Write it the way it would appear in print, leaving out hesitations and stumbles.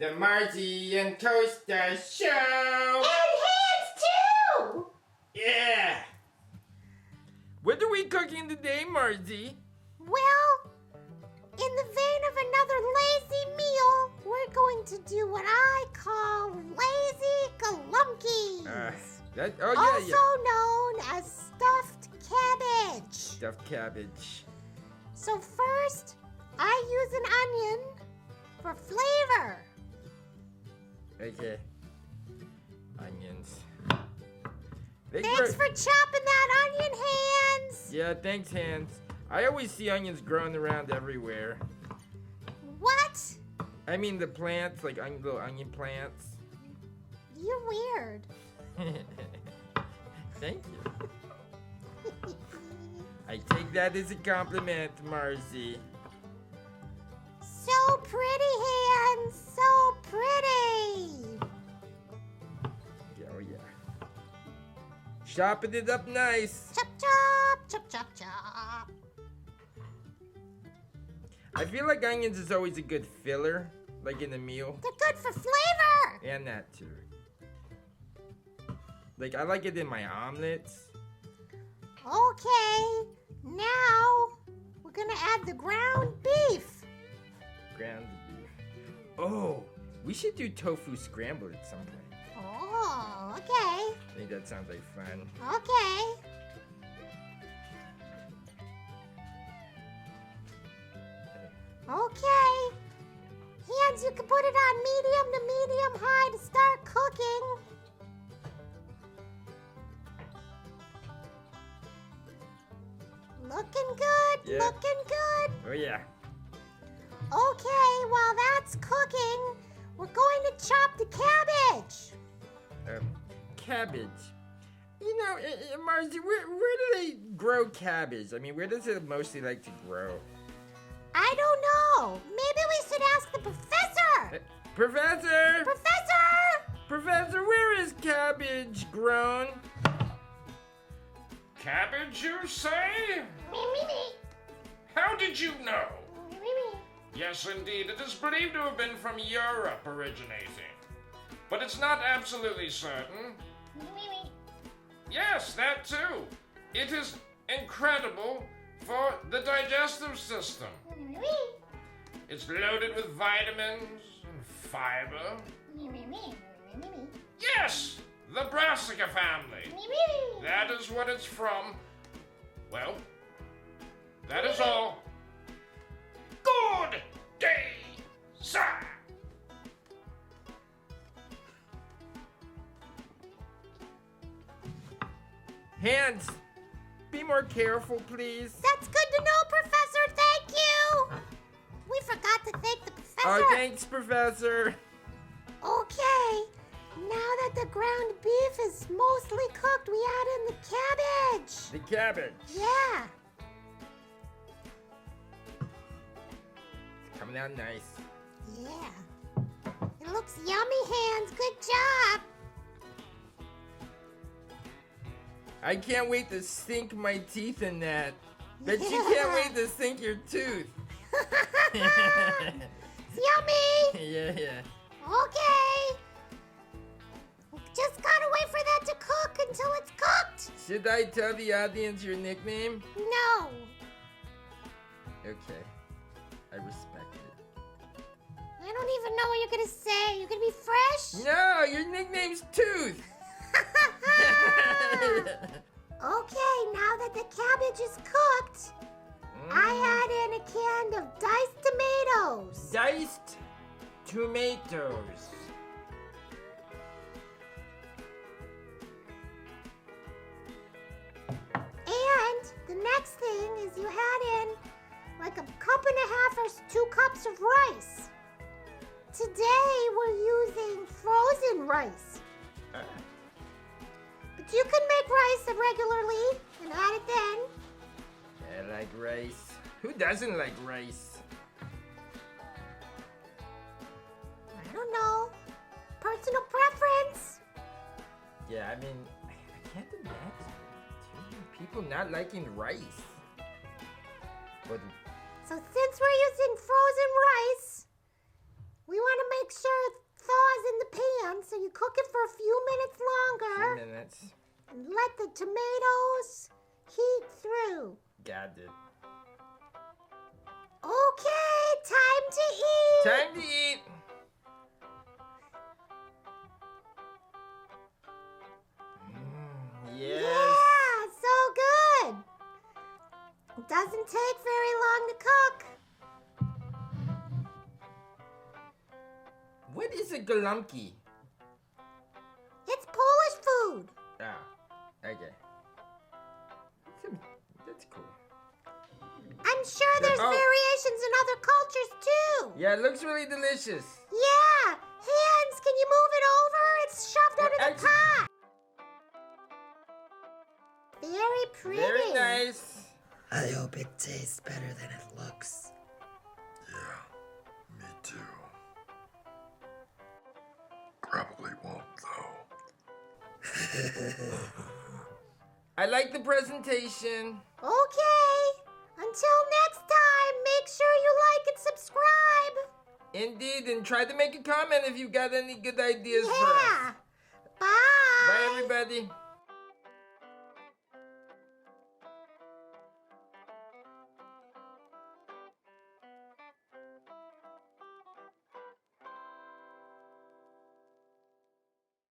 The Marzi and Costa Show! And hands too! Yeah! What are we cooking today, Marzi? Well, in the vein of another lazy meal, we're going to do what I call Lazy Golumpki. Also known as stuffed cabbage. Stuffed cabbage. So first, I use an onion for flavor. Okay. Onions. Thanks for chopping that onion, Hands. Yeah, thanks, Hands. I always see onions growing around everywhere. What? I mean the plants, like little onion plants. You're weird. Thank you. I take that as a compliment, Marzi. So pretty, Hands. So pretty. Oh, yeah. Chopping it up nice. Chop, chop, chop, chop, chop. I feel like onions is always a good filler, like in a meal. They're good for flavor. And that too. Like, I like it in my omelets. Okay, now we're gonna add the ground beef. Ground beef. Oh, we should do tofu scrambled at some point. Oh, okay. I think that sounds like fun. Okay. Okay. Hands, you can put it on medium to medium high to start cooking. Looking good, Yeah. looking good. Oh, yeah. Okay, while that's cooking, we're going to chop the cabbage. Cabbage. You know, Marzi, where do they grow cabbage? I mean, where does it mostly like to grow? I don't know. Maybe we should ask the professor. Professor! Professor! Professor, where is cabbage grown? Cabbage, you say? Me. How did you know? Me. Yes, indeed, it is believed to have been from Europe originating. But it's not absolutely certain. Me. Yes, that too. It is incredible for the digestive system. It's loaded with vitamins and fiber. Yes, the brassica family. That is what it's from. Well, that is all. Good day, sir. Hands, be more careful, please. That's good to know, Professor. Thank you. We forgot to thank the professor. Oh, thanks, Professor. Okay. Now that the ground beef is mostly cooked, we add in the cabbage. The cabbage. Yeah. It's coming out nice. Yeah. It looks yummy, Hands. Good job. I can't wait to sink my teeth in that. Bet you can't wait to sink your tooth. It's yummy. Yeah. Okay. Just gotta wait for that to cook until it's cooked. Should I tell the audience your nickname? No. Okay. I respect it. I don't even know what you're gonna say. You're gonna be fresh? No, your nickname's Tooth. Okay, now that the cabbage is cooked, I add in a can of diced tomatoes. Diced tomatoes. And the next thing is you add in like a cup and a half or 2 cups of rice. Today we're using frozen rice. But you can make rice regularly and add it then. I like rice. Who doesn't like rice? I don't know. Personal preference. Yeah, I mean, I can't imagine too many people not liking rice. But So since we're using frozen rice, we want to make sure done, so you cook it for a few minutes longer. 2 minutes. And let the tomatoes heat through. Got it. Okay, time to eat. Time to eat. Yes. Yeah, so good. It doesn't take very long to cook. What is a Golumpki? It's Polish food. Oh, okay. That's cool. I'm sure there's variations in other cultures too. Yeah, it looks really delicious. Yeah. Hands, can you move it over? It's shoved under the pot. Very pretty. Very nice. I hope it tastes better than it looks. Yeah, me too. Probably won't, though. I like the presentation. Okay. Until next time, make sure you like and subscribe. Indeed, and try to make a comment if you've got any good ideas for us. Yeah. Bye. Bye, everybody.